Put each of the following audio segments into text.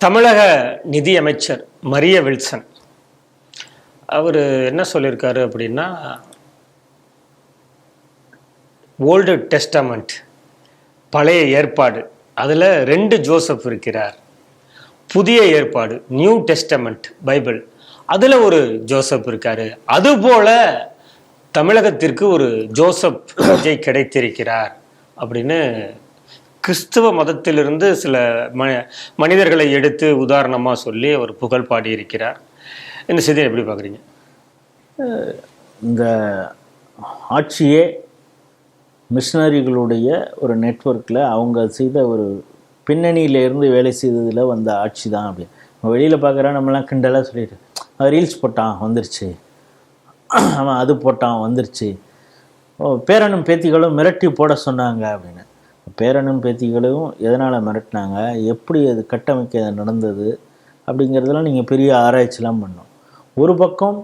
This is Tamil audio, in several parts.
தமிழக நிதியமைச்சர் மரிய வில்சன் அவர் என்ன சொல்லியிருக்காரு அப்படின்னா, ஓல்டு டெஸ்டமெண்ட் பழைய ஏற்பாடு அதில் 2 ஜோசப் இருக்கிறார். புதிய ஏற்பாடு நியூ டெஸ்டமெண்ட் பைபிள் அதில் ஒரு ஜோசப் இருக்காரு. அதுபோல தமிழகத்திற்கு ஒரு ஜோசப் விஜய் கிடைத்திருக்கிறார் அப்படின்னு கிறிஸ்துவ மதத்திலிருந்து சில மனிதர்களை எடுத்து உதாரணமாக சொல்லி அவர் புகழ் பாடியிருக்கிறார். இந்த செய்தியை எப்படி பார்க்குறீங்க? இந்த ஆட்சியே மிஷினரிகளுடைய ஒரு நெட்வொர்க்கில் அவங்க செய்த ஒரு பின்னணியிலேருந்து வேலை செய்ததில் வந்த ஆட்சி தான். அப்படி வெளியில் பார்க்குறா நம்மலாம் கிண்டலாக சொல்லிட்டு ரீல்ஸ் போட்டான் வந்துருச்சு, அவன் அது போட்டான் வந்துருச்சு, பேரனும் பேத்திகளும் மிரட்டி போட சொன்னாங்க அப்படின்னு. பேரனும் பேத்திகளும் எதனால் மிரட்டினாங்க, எப்படி அது கட்டமைக்க நடந்தது அப்படிங்கிறதெல்லாம் நீங்கள் பெரிய ஆராய்ச்சிலாம் பண்ணோம். ஒரு பக்கம்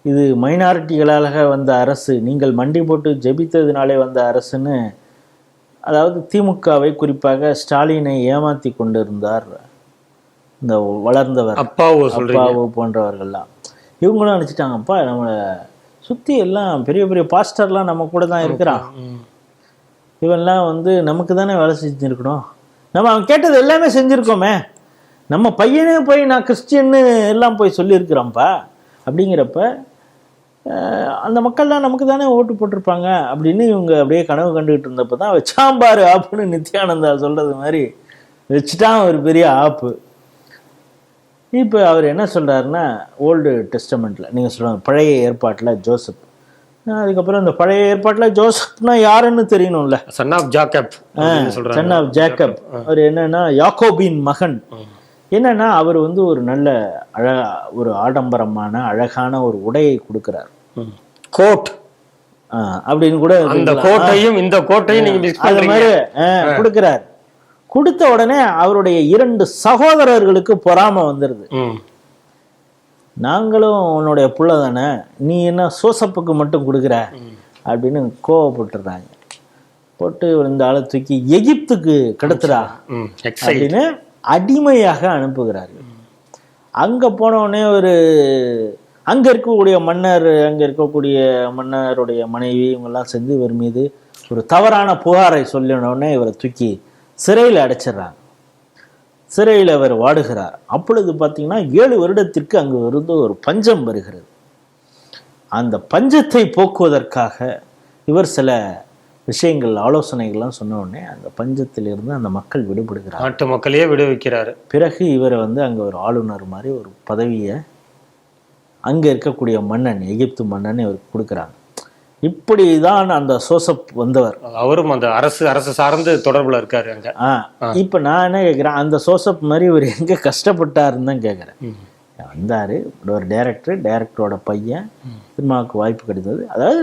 இது மைனாரிட்டிகளாக வந்த அரசு, நீங்கள் மண்டி போட்டு ஜெபித்ததினாலே வந்த அரசுன்னு, அதாவது திமுகவை குறிப்பாக ஸ்டாலினை ஏமாற்றி கொண்டிருந்தார் இந்த வளர்ந்தவர் அப்பாவு போன்றவர்கள்லாம். இவங்களும் நினச்சிட்டாங்கப்பா நம்மளை சுற்றி எல்லாம் பெரிய பெரிய பாஸ்டர்லாம் நம்ம கூட தான் இருக்கிறான், இவெல்லாம் வந்து நமக்கு தானே வேலை செஞ்சுருக்கணும், நம்ம அவன் கேட்டது எல்லாமே செஞ்சுருக்கோமே, நம்ம பையனே போய் நான் கிறிஸ்டியன்னு எல்லாம் போய் சொல்லியிருக்கிறோம்ப்பா. அப்படிங்கிறப்ப அந்த மக்கள்லாம் நமக்கு தானே ஓட்டு போட்டிருப்பாங்க அப்படின்னு இவங்க அப்படியே கனவு கண்டுகிட்டு இருந்தப்போ தான் வச்சாம்பாரு ஆப்புன்னு நித்யானந்தா சொல்கிறது மாதிரி வச்சுட்டான் ஒரு பெரிய ஆப்பு. இப்போ அவர் என்ன சொல்கிறாருன்னா, ஓல்டு டெஸ்டமெண்ட்டில் நீங்கள் சொல்லுவாங்க பழைய ஏற்பாட்டில் ஜோசப், அதுக்கப்புறம் இந்த பழைய ஏற்பாட்டில் ஜோசப்னா யாருன்னு தெரியணும்ல, son of Jacob. Son of Jacob அவர் என்னன்னா யாக்கோபின் மகன். என்னன்னா அவர் வந்து ஒரு நல்ல ஒரு ஆடம்பரமான அழகான ஒரு உடையை கொடுக்கிறார், கோட் அப்படின்னு கூட அந்த கோட்டையும் இந்த கோட்டையும் நீங்க அது மாதிரி கொடுக்கிறார். கொடுத்த உடனே அவருடைய 2 சகோதரர்களுக்கு பொறாமை வந்துருது. நாங்களும் உன்னுடைய புள்ள தானே, நீ என்ன சோசப்புக்கு மட்டும் கொடுக்குற அப்படின்னு கோவப்பட்டுறாங்க. போட்டு இந்த ஆளை தூக்கி எகிப்துக்கு கடத்துறா அப்படின்னு அடிமையாக அனுப்புகிறார்கள். அங்கே போனவுடனே அங்கே இருக்கக்கூடிய மன்னருடைய மனைவி இவங்கெல்லாம் சேர்ந்து இவர் மீது ஒரு தவறான புகாரை சொல்லினோடனே இவரை தூக்கி சிறையில் அடைச்சிடுறாங்க. சிறையில் அவர் வாடுகிறார். அப்பொழுது பார்த்தீங்கன்னா 7 வருடத்திற்கு அங்கு இருந்து ஒரு பஞ்சம் வருகிறது. அந்த பஞ்சத்தை போக்குவதற்காக இவர் சில விஷயங்கள் ஆலோசனைகள்லாம் சொன்ன உடனே அந்த பஞ்சத்திலிருந்து அந்த மக்கள் விடுபடுகிறார், நாட்டு மக்களையே விடுவிக்கிறாரு. பிறகு இவரை வந்து அங்கே ஒரு ஆளுநர் மாதிரி ஒரு பதவியை அங்கே இருக்கக்கூடிய மன்னன், எகிப்து மன்னன் இவருக்கு கொடுக்குறாங்க. இப்படிதான் அந்த சோசப் வந்தவர். அவரும் அந்த அரசு சார்ந்து தொடர்புல இருக்காரு அங்க. இப்ப நான் என்ன கேட்கிறேன், அந்த சோசப் மாதிரி இவர் எங்க கஷ்டப்பட்டாருன்னு தான் கேட்கிறேன். வந்தாரு ஒரு டைரக்டரோட பையன், சினிமாவுக்கு வாய்ப்பு கிடைத்தது. அதாவது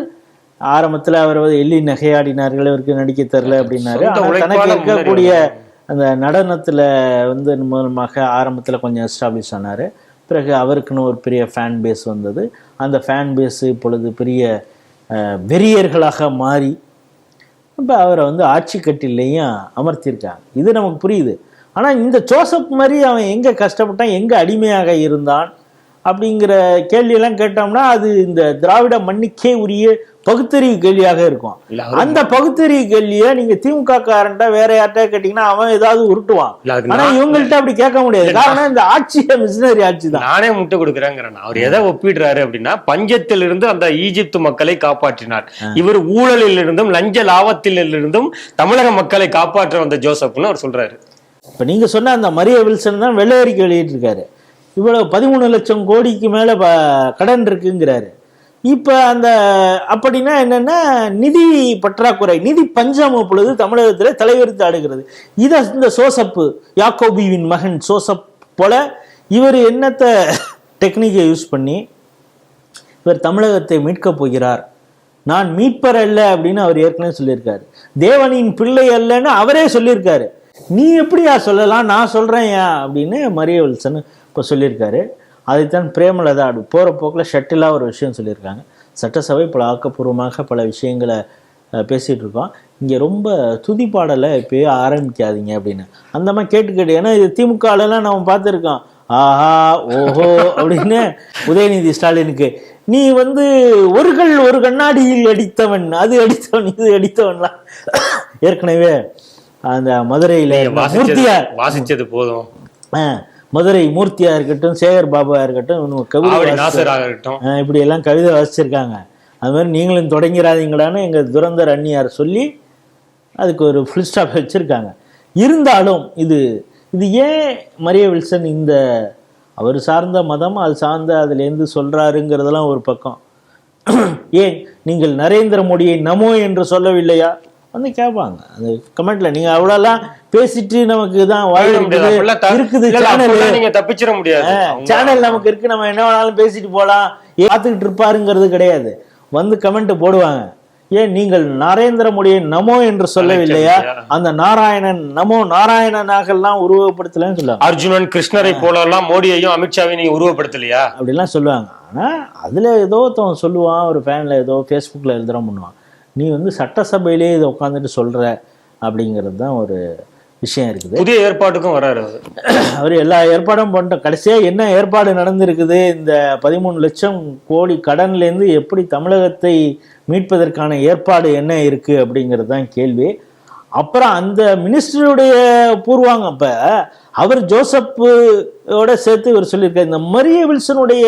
ஆரம்பத்துல அவர் எள்ளி நகையாடினார்கள், இவருக்கு நடிக்க தரல அப்படின்னாரு. தனக்கு இருக்கக்கூடிய அந்த நடனத்துல வந்து மூலமாக ஆரம்பத்துல கொஞ்சம் எஸ்டாப்ளிஷ் ஆனாரு. பிறகு அவருக்குன்னு ஒரு பெரிய ஃபேன் பேஸ் வந்தது. அந்த ஃபேன் பேஸ் இப்பொழுது பெரிய வெறியர்களாக மாறி இப்போ அவரை வந்து ஆட்சி கட்டிலையும் அமர்த்தியிருக்காங்க. இது நமக்கு புரியுது. ஆனால் இந்த ஜோசப் மாதிரி அவன் எங்கே கஷ்டப்பட்டான், எங்கே அடிமையாக இருந்தான் அப்படிங்கிற கேள்வியெல்லாம் கேட்டோம்னா அது இந்த திராவிட மண்ணுக்கே உரிய பகுத்தறிவு கேள்வியாக இருக்கும். அந்த பகுத்தறிவு கேள்வியை நீங்க திமுக காரன்ட்ட வேற யார்கிட்ட கேட்டீங்கன்னா அவன் ஏதாவது உருட்டுவான். ஆனா இவங்கள்ட்ட அப்படி கேட்க முடியாது. காரணம் இந்த ஆட்சியை மிஷினரி ஆட்சி தான். நானே முட்டை கொடுக்குறேங்கிறேன். அவர் எதை ஒப்பிடுறாரு அப்படின்னா, பஞ்சத்திலிருந்து அந்த ஈஜிப்து மக்களை காப்பாற்றினார். இவர் ஊழலில் இருந்தும் லஞ்ச லாபத்தில் இருந்தும் தமிழக மக்களை காப்பாற்ற வந்த ஜோசப்னு அவர் சொல்றாரு. இப்ப நீங்க சொன்ன அந்த மரிய வில்சன் தான் வெள்ளை அறிக்கை வெளியிட்டிருக்காரு. இவ்வளவு 13 லட்சம் கோடிக்கு மேல கடன் இருக்குங்கிறாரு. இப்ப அந்த அப்படின்னா என்னன்னா நிதி பற்றாக்குறை, நிதி பஞ்சம் பொழுது தமிழகத்துல தலைவரித்து ஆடுகிறது. இதை இந்த சோசப்பு யாக்கோபியின் மகன் சோசப் போல இவர் என்னத்தை டெக்னிக்கை யூஸ் பண்ணி இவர் தமிழகத்தை மீட்கப் போகிறார். நான் மீட்பர் அல்ல அப்படின்னு அவர் ஏற்கனவே சொல்லியிருக்காரு. தேவனின் பிள்ளை அல்லன்னு அவரே சொல்லியிருக்காரு. நீ எப்படியா சொல்லலாம், நான் சொல்றேன் ஏன் அப்படின்னு மரிய வில்சன் இப்போ சொல்லியிருக்காரு. அதைத்தான் பிரேமலதா போகிற போக்கில் ஷட்டிலாக ஒரு விஷயம் சொல்லியிருக்காங்க. சட்டசபை பல ஆக்கப்பூர்வமாக பல விஷயங்களை பேசிகிட்டு இருக்கோம். இங்கே ரொம்ப துதிப்பாடலை இப்போயே ஆரம்பிக்காதீங்க அப்படின்னு அந்த மாதிரி கேட்டு ஏன்னா இது திமுகலாம் நம்ம பார்த்துருக்கோம். ஆஹா ஓஹோ அப்படின்னு உதயநிதி ஸ்டாலினுக்கு நீ வந்து ஒரு கண்ணாடியில் அடித்தவன், அது அடித்தவன், இது அடித்தவன்லாம் ஏற்கனவே அந்த மதுரையில் மூர்த்தியார் வாசிச்சது போதும். மதுரை மூர்த்தியா இருக்கட்டும், சேகர் பாபா இருக்கட்டும், கவிதை இருக்கட்டும், இப்படி எல்லாம் கவிதை வாசிச்சிருக்காங்க. அது மாதிரி நீங்களும் தொடங்கிறாதீங்களான்னு எங்கள் துரந்தர் அண்ணியார் சொல்லி அதுக்கு ஒரு ஃபுல் ஸ்டாப் வச்சுருக்காங்க. இருந்தாலும் இது ஏன் மரிய வில்சன் இந்த அவர் சார்ந்த மதம் அது சார்ந்த அதுலேருந்து சொல்கிறாருங்கிறதெல்லாம் ஒரு பக்கம். ஏன் நீங்கள் நரேந்திர மோடியை நமோ என்று சொல்லவில்லையா வந்து கேட்பாங்க அது கமெண்ட்ல. நீங்கள் அவ்வளோலாம் பேசிட்டு நமக்கு தான் இருக்குது தப்பிச்சிட முடியாது, சேனல் நமக்கு இருக்கு, நம்ம என்ன வேணாலும் பேசிட்டு போகலாம், பார்த்துக்கிட்டு இருப்பாருங்கிறது கிடையாது. வந்து கமெண்ட் போடுவாங்க. ஏன் நீங்கள் நரேந்திர மோடியை நமோ என்று சொல்லவில்லையா, அந்த நாராயணன் நமோ நாராயணனாக எல்லாம் உருவப்படுத்தலன்னு சொல்லுவாங்க. அர்ஜுனன் கிருஷ்ணரை போல எல்லாம் மோடியையும் அமித்ஷாவையும் நீங்க உருவப்படுத்தலையா அப்படிலாம் சொல்லுவாங்க. ஆனா அதுல ஏதோ சொல்லுவான், ஒரு ஃபேன்ல ஏதோ ஃபேஸ்புக்ல எழுதுறோம் பண்ணுவான், நீ வந்து சட்டசபையிலே இதை உட்காந்துட்டு சொல்ற அப்படிங்கிறது தான் ஒரு விஷயம் இருக்குது. புதிய ஏற்பாட்டுக்கும் வராரு அவர் எல்லா ஏற்பாடும் பண்ணிட்டோம். கடைசியாக என்ன ஏற்பாடு நடந்திருக்குது, இந்த 13 லட்சம் கோடி கடன்லேருந்து எப்படி தமிழகத்தை மீட்பதற்கான ஏற்பாடு என்ன இருக்குது அப்படிங்கிறது தான் கேள்வி. அப்புறம் அந்த மினிஸ்டருடைய பூர்வாங்க அப்போ அவர் ஜோசப்போட சேர்த்து இவர் சொல்லியிருக்காரு, இந்த மரிய வில்சனுடைய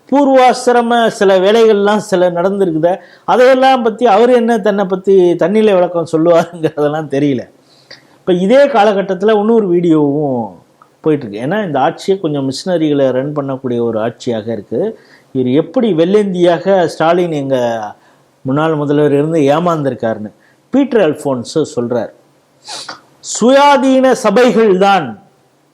பூர்வாசிரம சில வேலைகள்லாம் சில நடந்திருக்குது, அதையெல்லாம் பற்றி அவர் என்ன தன்னை பற்றி தண்ணியில் விளக்கம் சொல்லுவாருங்கிறதெல்லாம் தெரியல. இப்போ இதே காலகட்டத்தில் இன்னொரு வீடியோவும் போயிட்டுருக்கு. ஏன்னா இந்த ஆட்சியை கொஞ்சம் மிஷினரிகளை ரன் பண்ணக்கூடிய ஒரு ஆட்சியாக இருக்குது. இவர் எப்படி வெள்ளேந்தியாக ஸ்டாலின் எங்கள் முன்னாள் முதல்வர் இருந்து ஏமாந்திருக்காருன்னு பீட்டர் அல்ஃபோன்ஸ் சொல்கிறார். சுயாதீன சபைகள் தான்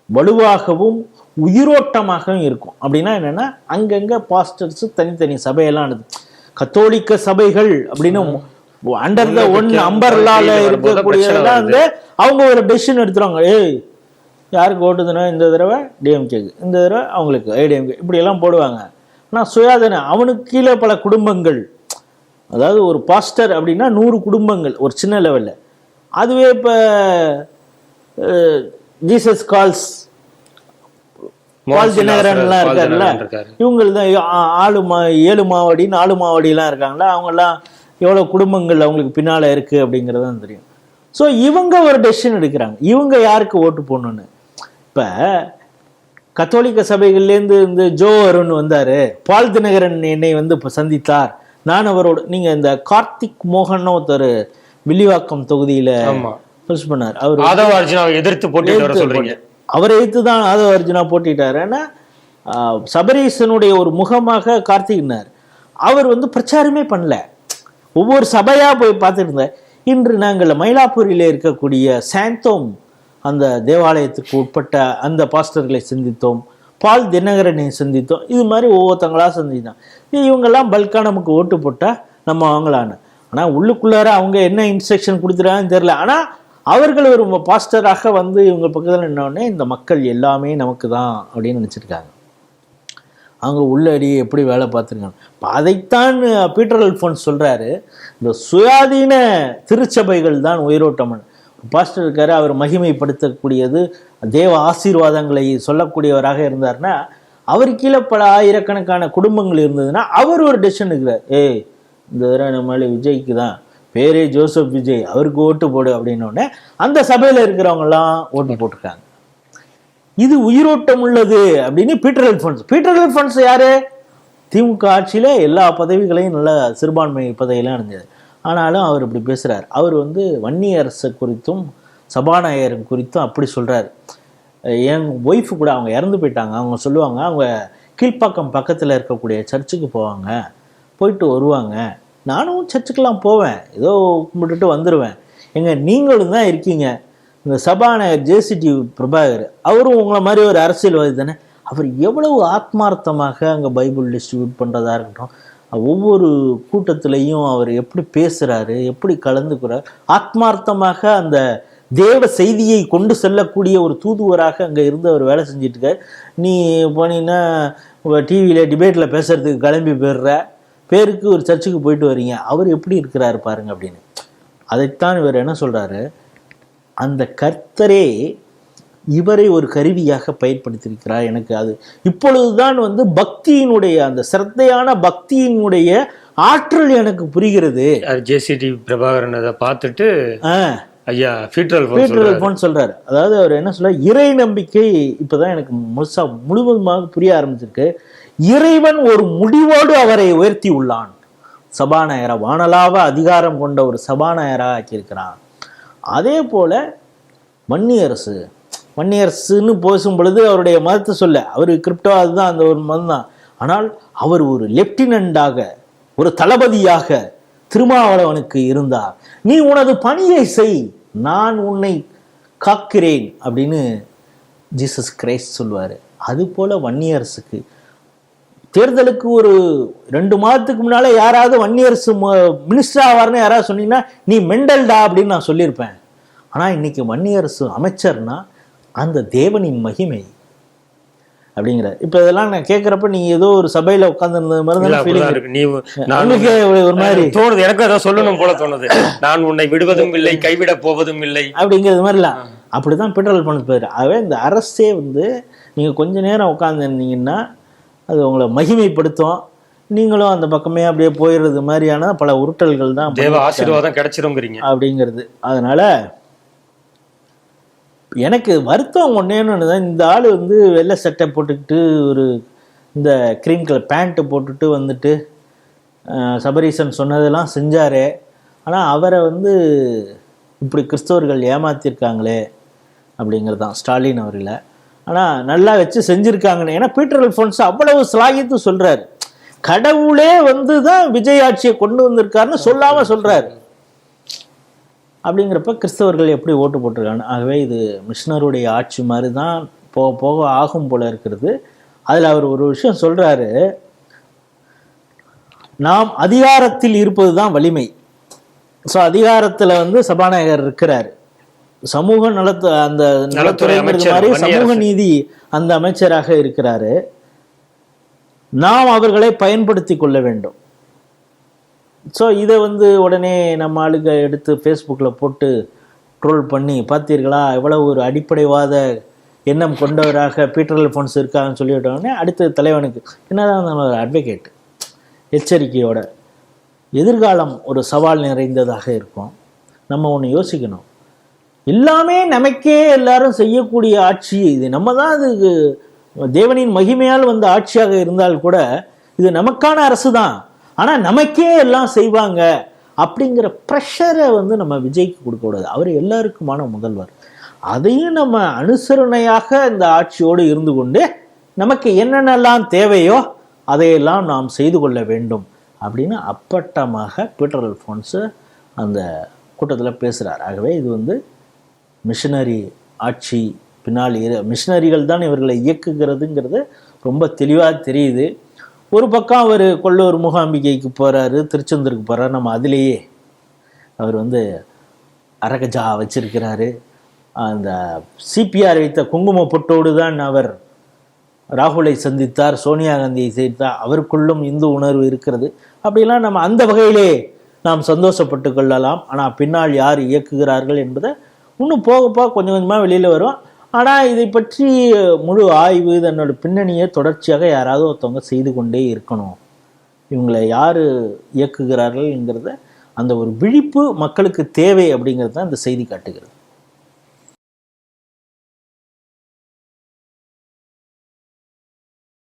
வலுவாகவும் உயிரோட்டமாகவும் இருக்கும். அப்படின்னா என்னென்னா அங்கங்கே பாஸ்டர்ஸு தனித்தனி சபையெல்லாம் இருக்குது. கத்தோலிக்க சபைகள் அப்படின்னு அண்டர் த ஒன் அம்பர்லால இருக்கக்கூடியதெல்லாம் வந்து அவங்க ஒரு டெசிஷன் எடுத்துருவாங்க. ஏய் யாருக்கு ஓட்டுதுன்னா இந்த தடவை டிஎம்கேக்கு, இந்த தடவை அவங்களுக்கு ஏடிஎம்கே, இப்படி எல்லாம் போடுவாங்க. ஆனால் சுயாதீன அவனுக்கு கீழே பல குடும்பங்கள், அதாவது ஒரு பாஸ்டர் அப்படின்னா 100 குடும்பங்கள் ஒரு சின்ன லெவலில். அதுவே இப்போ ஜீசஸ் கால்ஸ் பால் தினகரன்லாம் இருக்காருல்ல, இவங்க தான் 7 மாவடி 4 மாவடிலாம் இருக்காங்களா, அவங்கெல்லாம் எவ்வளோ குடும்பங்கள் அவங்களுக்கு பின்னால் இருக்குது அப்படிங்கிறது தான் தெரியும். ஸோ இவங்க ஒரு டெசிஷன் எடுக்கிறாங்க, இவங்க யாருக்கு ஓட்டு போடணுன்னு. இப்போ கத்தோலிக்க சபைகள்லேருந்து இந்த ஜோ அருண் வந்தார், பால் தினகரன் என்னை வந்து இப்போ சந்தித்தார், நான் அவரோட, நீங்கள் இந்த கார்த்திக் மோகன் ஒருத்தர் வில்லிவாக்கம் தொகுதியில் புஷ் பண்ணார், அவர் ஆதவ அர்ஜுனாவை எதிர்த்து போட்டி, அவரை எதிர்த்து தான் ஆதவ அர்ஜுனா போட்டிட்டார். ஏன்னா சபரீசனுடைய ஒரு முகமாக கார்த்திக்னார். அவர் வந்து பிரச்சாரமே பண்ணல, ஒவ்வொரு சபையாக போய் பார்த்துட்டு இருந்தேன். இன்று நாங்கள் மயிலாப்பூரில் இருக்கக்கூடிய சாந்தோம் அந்த தேவாலயத்துக்கு உட்பட்ட அந்த பாஸ்டர்களை சந்தித்தோம், பால் தினகரனை சந்தித்தோம், இது மாதிரி ஒவ்வொருத்தங்களாக சந்தித்தோம். இவங்கெல்லாம் பல்காக நமக்கு ஓட்டு போட்டால் நம்ம வாங்கலான்னு. ஆனால் உள்ளுக்குள்ளார அவங்க என்ன இன்ஸ்ட்ரக்ஷன் கொடுத்துறாங்கன்னு தெரில. ஆனால் அவர்கள் ஒரு பாஸ்டராக வந்து இவங்க பக்கத்தில் நின்னோடனே இந்த மக்கள் எல்லாமே நமக்கு தான் அப்படின்னு நினச்சிருக்காங்க. அவங்க உள்ளடி எப்படி வேலை பார்த்துருக்காங்க. அதைத்தான் பீட்டர் அல்ஃபோன்ஸ் சொல்கிறாரு, இந்த சுயாதீன திருச்சபைகள் தான் உயிரோட்டம். பாஸ்டர் இருக்காரு, அவர் மகிமைப்படுத்தக்கூடியது தேவ ஆசீர்வாதங்களை சொல்லக்கூடியவராக இருந்தார்னா, அவர் கீழே பல ஆயிரக்கணக்கான குடும்பங்கள் இருந்ததுன்னா அவர் ஒரு டெசிஷன் இருக்கிறார், ஏய் இந்த தடவை நம்மளால விஜய்க்கு தான், பேரே ஜோசப் விஜய், அவருக்கு ஓட்டு போடு அப்படின்னோடனே அந்த சபையில் இருக்கிறவங்கலாம் ஓட்டு போட்டிருக்காங்க. இது உயிரோட்டம் உள்ளது அப்படின்னு பீட்டர் அல்ஃபோன்ஸ் யாரு, திமுக ஆட்சியில் எல்லா பதவிகளையும் நல்ல சிறுபான்மை பதவியெல்லாம் அடைஞ்சது. ஆனாலும் அவர் இப்படி பேசுகிறார். அவர் வந்து வன்னியரசு குறித்தும் சபாநாயகர் குறித்தும் அப்படி சொல்கிறார். என் ஒய்ஃபு கூட அவங்க இறந்து போயிட்டாங்க, அவங்க சொல்லுவாங்க, அவங்க கீழ்ப்பாக்கம் பக்கத்தில் இருக்கக்கூடிய சர்ச்சுக்கு போவாங்க, போயிட்டு வருவாங்க, நானும் சர்ச்சுக்கெல்லாம் போவேன், ஏதோ கும்பிட்டுட்டு வந்துடுவேன், நீங்களும் தான் இருக்கீங்க, இந்த சபாநாயகர் ஜேசிடி பிரபாகர் அவரும் உங்களை மாதிரி ஒரு அரசியல்வாதி தானே, அவர் எவ்வளவு ஆத்மார்த்தமாக அங்கே பைபிள் டிஸ்ட்ரிபியூட் பண்ணுறதா இருக்கட்டும், ஒவ்வொரு கூட்டத்திலையும் அவர் எப்படி பேசுகிறாரு, எப்படி கலந்துக்கிறார், ஆத்மார்த்தமாக அந்த தேவ செய்தியை கொண்டு செல்லக்கூடிய ஒரு தூதுவராக அங்கே இருந்து அவர் வேலை செஞ்சிட்ருக்கார். நீ போனீங்கன்னா டிவியில் டிபேட்டில் பேசுகிறதுக்கு கிளம்பி போயிடுற, பேருக்கு ஒரு சர்ச்சுக்கு போயிட்டு வரீங்க, அவர் எப்படி இருக்கிறாரு பாருங்க அப்படின்னு. அதைத்தான் இவர் என்ன சொல்றாரு, அந்த கர்த்தரே இவரை ஒரு கருவியாக பயன்படுத்தியிருக்கிறார். எனக்கு அது இப்பொழுதுதான் வந்து பக்தியினுடைய அந்த சிரத்தையான பக்தியினுடைய ஆற்றல் எனக்கு புரிகிறது. ஜேசிடி பிரபாகரன் அதை பார்த்துட்டு ஐயா ஃபீட்ரல் போன் சொல்றாரு. அதாவது அவர் என்ன சொல்ற, இறை நம்பிக்கை இப்பதான் எனக்கு முழுவதுமாக புரிய ஆரம்பிச்சிருக்கு. இறைவன் ஒரு முடிவோடு அவரை உயர்த்தி உள்ளான், சபாநாயகரா வானலாவ அதிகாரம் கொண்ட ஒரு சபாநாயகரா ஆக்கியிருக்கிறான். அதே போல வன்னியரசுன்னு பேசும் பொழுது அவருடைய மதத்தை சொல்ல, அவர் கிரிப்டோ அதுதான் அந்த ஒரு மதம் தான். ஆனால் அவர் ஒரு லெப்டினண்டாக, ஒரு தளபதியாக திருமாவளவனுக்கு இருந்தார். நீ உனது பணியை செய், நான் உன்னை காக்கிறேன் அப்படின்னு ஜீசஸ் கிரைஸ்ட் சொல்வாரு. அது போல வன்னியரசுக்கு தேர்தலுக்கு ஒரு 2 மாதத்துக்கு முன்னால யாராவது வன்னியரசு மினிஸ்டர் ஆவார்னு யாராவது சொன்னீங்கன்னா நீ மெண்டல்டா அப்படின்னு நான் சொல்லியிருப்பேன். ஆனா இன்னைக்கு வன்னியரசு அமைச்சர்னா அந்த தேவனின் மகிமை அப்படிங்கிற. இப்ப இதெல்லாம் நான் கேட்கிறப்ப நீங்க ஏதோ ஒரு சபையில உட்கார்ந்து ஒரு மாதிரி தோணுது. எனக்கு அதான் சொல்லணும் போல தோணுது. நான் உன்னை விடுவதும் இல்லை, கைவிட போவதும் இல்லை அப்படிங்கிறது மாதிரிலாம் அப்படிதான் பெட்ரோல் பண்ண போயிரு. ஆகவே இந்த அரசே வந்து நீங்க கொஞ்ச நேரம் உட்கார்ந்துருந்தீங்கன்னா அது உங்களை மகிமைப்படுத்தும். நீங்களும் அந்த பக்கமே அப்படியே போயிடுறது மாதிரியான பல உருட்டல்கள் தான், தேவ ஆசீர்வாதம் கிடைச்சிருங்கிறீங்க அப்படிங்கிறது. அதனால எனக்கு வருத்தம் ஒன்னேன்னு தான், இந்த ஆள் வந்து வெள்ளை சட்டை போட்டுக்கிட்டு ஒரு இந்த க்ரீம் கலர் பேண்ட்டு போட்டுட்டு வந்துட்டு சபரீசன் சொன்னதெல்லாம் செஞ்சாரே. ஆனால் அவரை வந்து இப்படி கிறிஸ்தவர்கள் ஏமாத்திருக்காங்களே அப்படிங்கிறது தான் ஸ்டாலின் அவர்களை. ஆனால் நல்லா வச்சு செஞ்சுருக்காங்கன்னு. ஏன்னா பீட்டர் அல்ஃபோன்ஸ் அவ்வளவு சிலாகித்து சொல்கிறார், கடவுளே வந்து தான் விஜய் ஆட்சியை கொண்டு வந்திருக்காருன்னு சொல்லாமல் சொல்கிறார். அப்படிங்கிறப்ப கிறிஸ்தவர்கள் எப்படி ஓட்டு போட்டிருக்காங்க. ஆகவே இது மிஷினருடைய ஆட்சி மாதிரி தான் போக போக ஆகும் போல இருக்கிறது. அதில் அவர் ஒரு விஷயம் சொல்கிறாரு, நாம் அதிகாரத்தில் இருப்பது தான் வலிமை. ஸோ அதிகாரத்தில் வந்து சபாநாயகர் இருக்கிறார், சமூக அந்த நலத்துறை மாதிரி சமூக நீதி அந்த அமைச்சராக இருக்கிறாரு. நாம் அவர்களை பயன்படுத்தி கொள்ள வேண்டும். ஸோ இதை வந்து உடனே நம்ம ஆளுங்க எடுத்து ஃபேஸ்புக்கில் போட்டு ட்ரோல் பண்ணி, பார்த்தீர்களா எவ்வளோ ஒரு அடிப்படைவாத எண்ணம் கொண்டவராக பீட்டர் அல்ஃபோன்ஸ் இருக்காங்கன்னு சொல்லிவிட்டோடனே அடுத்த தலைவனுக்கு என்னதான் ஒரு அட்வொகேட் எச்சரிக்கையோட. எதிர்காலம் ஒரு சவால் நிறைந்ததாக இருக்கும். நம்ம ஒன்று யோசிக்கணும், எல்லாமே நமக்கே எல்லாரும் செய்யக்கூடிய ஆட்சி இது. நம்ம தான் அது தேவனின் மகிமையால் வந்த ஆட்சியாக இருந்தால் கூட இது நமக்கான அரசு தான், ஆனால் நமக்கே எல்லாம் செய்வாங்க அப்படிங்கிற ப்ரெஷரை வந்து நம்ம விஜய்க்கு கொடுக்கக்கூடாது. அவர் எல்லாருக்குமான முதல்வர். அதையும் நம்ம அனுசரணையாக இந்த ஆட்சியோடு இருந்து கொண்டு நமக்கு என்னென்னலாம் தேவையோ அதையெல்லாம் நாம் செய்து கொள்ள வேண்டும் அப்படின்னு அப்பட்டமாக பீட்டர் அல்ஃபோன்ஸ் அந்த கூட்டத்தில் பேசுகிறார். ஆகவே இது வந்து மிஷினரி ஆட்சி பின்னால் மிஷினரிகள் தான் இவர்களை இயக்குகிறதுங்கிறது ரொம்ப தெளிவாக தெரியுது. ஒரு பக்கம் அவர் கொல்லூர் மூகாம்பிகைக்கு போகிறாரு, திருச்செந்தூருக்கு போகிறாரு. நம்ம அதிலேயே அவர் வந்து அரகஜா வச்சிருக்கிறாரு. அந்த சிபிஆர் வைத்த குங்கும பொட்டோடு தான் அவர் ராகுலை சந்தித்தார், சோனியா காந்தியை சந்தித்தார். அவருக்குள்ளும் இந்து உணர்வு இருக்கிறது. அப்படிலாம் நம்ம அந்த வகையிலே நாம் சந்தோஷப்பட்டு கொள்ளலாம். ஆனால் பின்னால் யார் இயக்குகிறார்கள் என்பதை இன்னும் போக போக கொஞ்சம் கொஞ்சமாக வெளியில் வரும். ஆனால் இதை பற்றி முழு ஆய்வு, தன்னோட பின்னணியை தொடர்ச்சியாக யாராவது ஒருத்தவங்க செய்து கொண்டே இருக்கணும். இவங்களை யார் இயக்குகிறார்கள்ங்கிறத அந்த ஒரு விழிப்பு மக்களுக்கு தேவை அப்படிங்கிறது தான் இந்த செய்தி காட்டுகிறது.